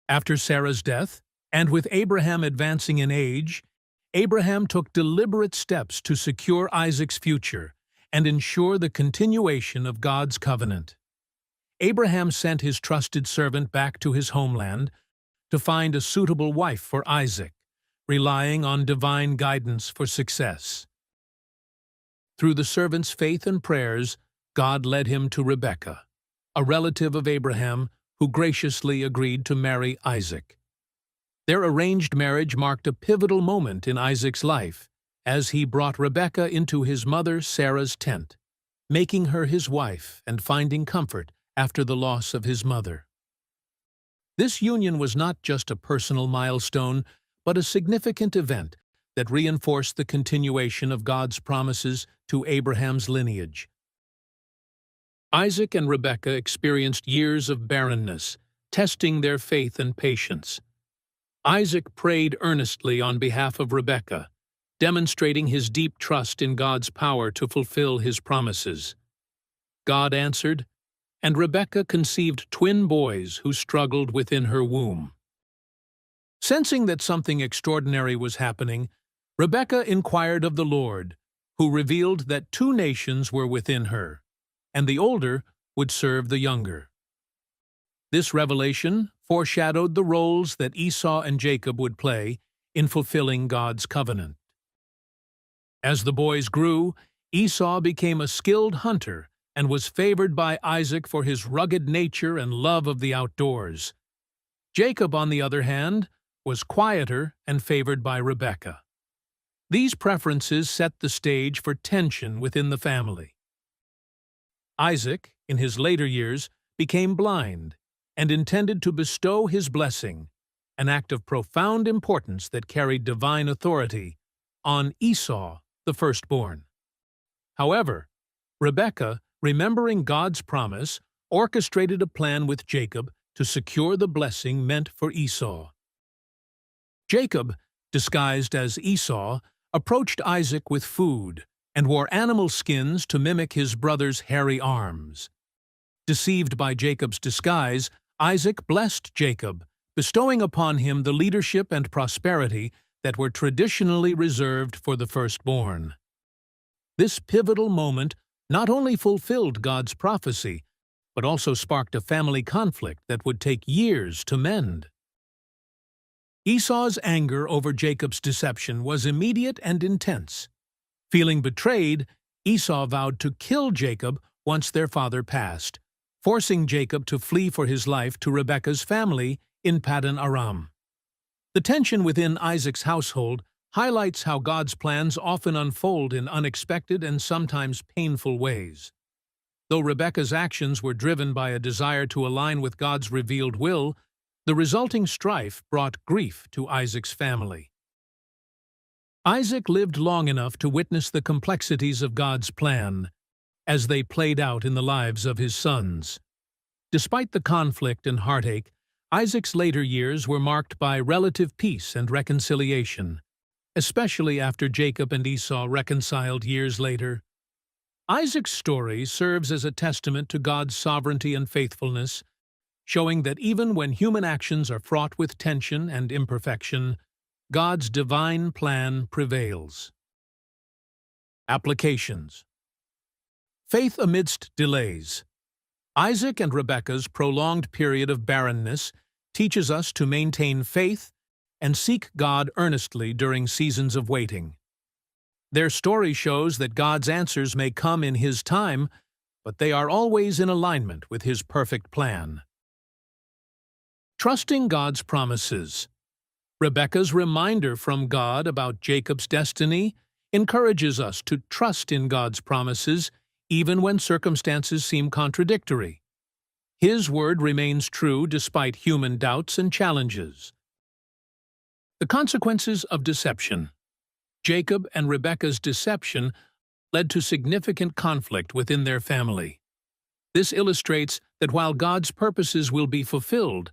After Sarah's death, and with Abraham advancing in age, Abraham took deliberate steps to secure Isaac's future and ensure the continuation of God's covenant. Abraham sent his trusted servant back to his homeland to find a suitable wife for Isaac, relying on divine guidance for success. Through the servant's faith and prayers, God led him to Rebekah, a relative of Abraham who graciously agreed to marry Isaac. Their arranged marriage marked a pivotal moment in Isaac's life, as he brought Rebekah into his mother Sarah's tent, making her his wife and finding comfort after the loss of his mother. This union was not just a personal milestone, but a significant event that reinforced the continuation of God's promises to Abraham's lineage. Isaac and Rebekah experienced years of barrenness, testing their faith and patience. Isaac prayed earnestly on behalf of Rebekah, demonstrating his deep trust in God's power to fulfill his promises. God answered, and Rebekah conceived twin boys who struggled within her womb. Sensing that something extraordinary was happening, Rebekah inquired of the Lord, who revealed that two nations were within her, and the older would serve the younger. This revelation foreshadowed the roles that Esau and Jacob would play in fulfilling God's covenant. As the boys grew, Esau became a skilled hunter and was favored by Isaac for his rugged nature and love of the outdoors. Jacob, on the other hand, was quieter and favored by Rebekah. These preferences set the stage for tension within the family. Isaac, in his later years, became blind and intended to bestow his blessing, an act of profound importance that carried divine authority, on Esau, the firstborn. However, Rebekah, remembering God's promise, orchestrated a plan with Jacob to secure the blessing meant for Esau. Jacob, disguised as Esau, approached Isaac with food and wore animal skins to mimic his brother's hairy arms. Deceived by Jacob's disguise, Isaac blessed Jacob, bestowing upon him the leadership and prosperity that were traditionally reserved for the firstborn. This pivotal moment not only fulfilled God's prophecy, but also sparked a family conflict that would take years to mend. Esau's anger over Jacob's deception was immediate and intense. Feeling betrayed, Esau vowed to kill Jacob once their father passed, forcing Jacob to flee for his life to Rebekah's family in Paddan Aram. The tension within Isaac's household highlights how God's plans often unfold in unexpected and sometimes painful ways. Though Rebekah's actions were driven by a desire to align with God's revealed will, the resulting strife brought grief to Isaac's family. Isaac lived long enough to witness the complexities of God's plan as they played out in the lives of his sons. Despite the conflict and heartache, Isaac's later years were marked by relative peace and reconciliation, especially after Jacob and Esau reconciled years later. Isaac's story serves as a testament to God's sovereignty and faithfulness, showing that even when human actions are fraught with tension and imperfection, God's divine plan prevails. Applications. Faith amidst delays. Isaac and Rebekah's prolonged period of barrenness teaches us to maintain faith and seek God earnestly during seasons of waiting. Their story shows that God's answers may come in His time, but they are always in alignment with His perfect plan. Trusting God's promises. Rebekah's reminder from God about Jacob's destiny encourages us to trust in God's promises even when circumstances seem contradictory. His word remains true despite human doubts and challenges. The consequences of deception. Jacob and Rebekah's deception led to significant conflict within their family. This illustrates that while God's purposes will be fulfilled,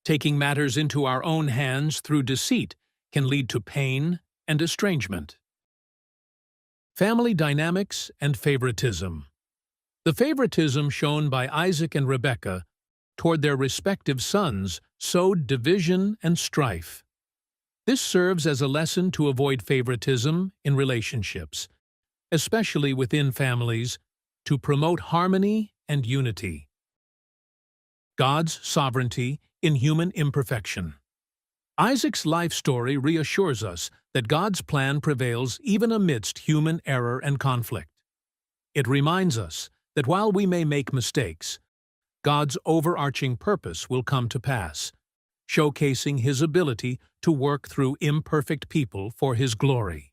taking matters into our own hands through deceit can lead to pain and estrangement. Family dynamics and favoritism. The favoritism shown by Isaac and Rebekah toward their respective sons sowed division and strife. This serves as a lesson to avoid favoritism in relationships, especially within families, to promote harmony and unity. God's sovereignty in human imperfection. Isaac's life story reassures us that God's plan prevails even amidst human error and conflict. It reminds us that while we may make mistakes, God's overarching purpose will come to pass, showcasing His ability to work through imperfect people for His glory.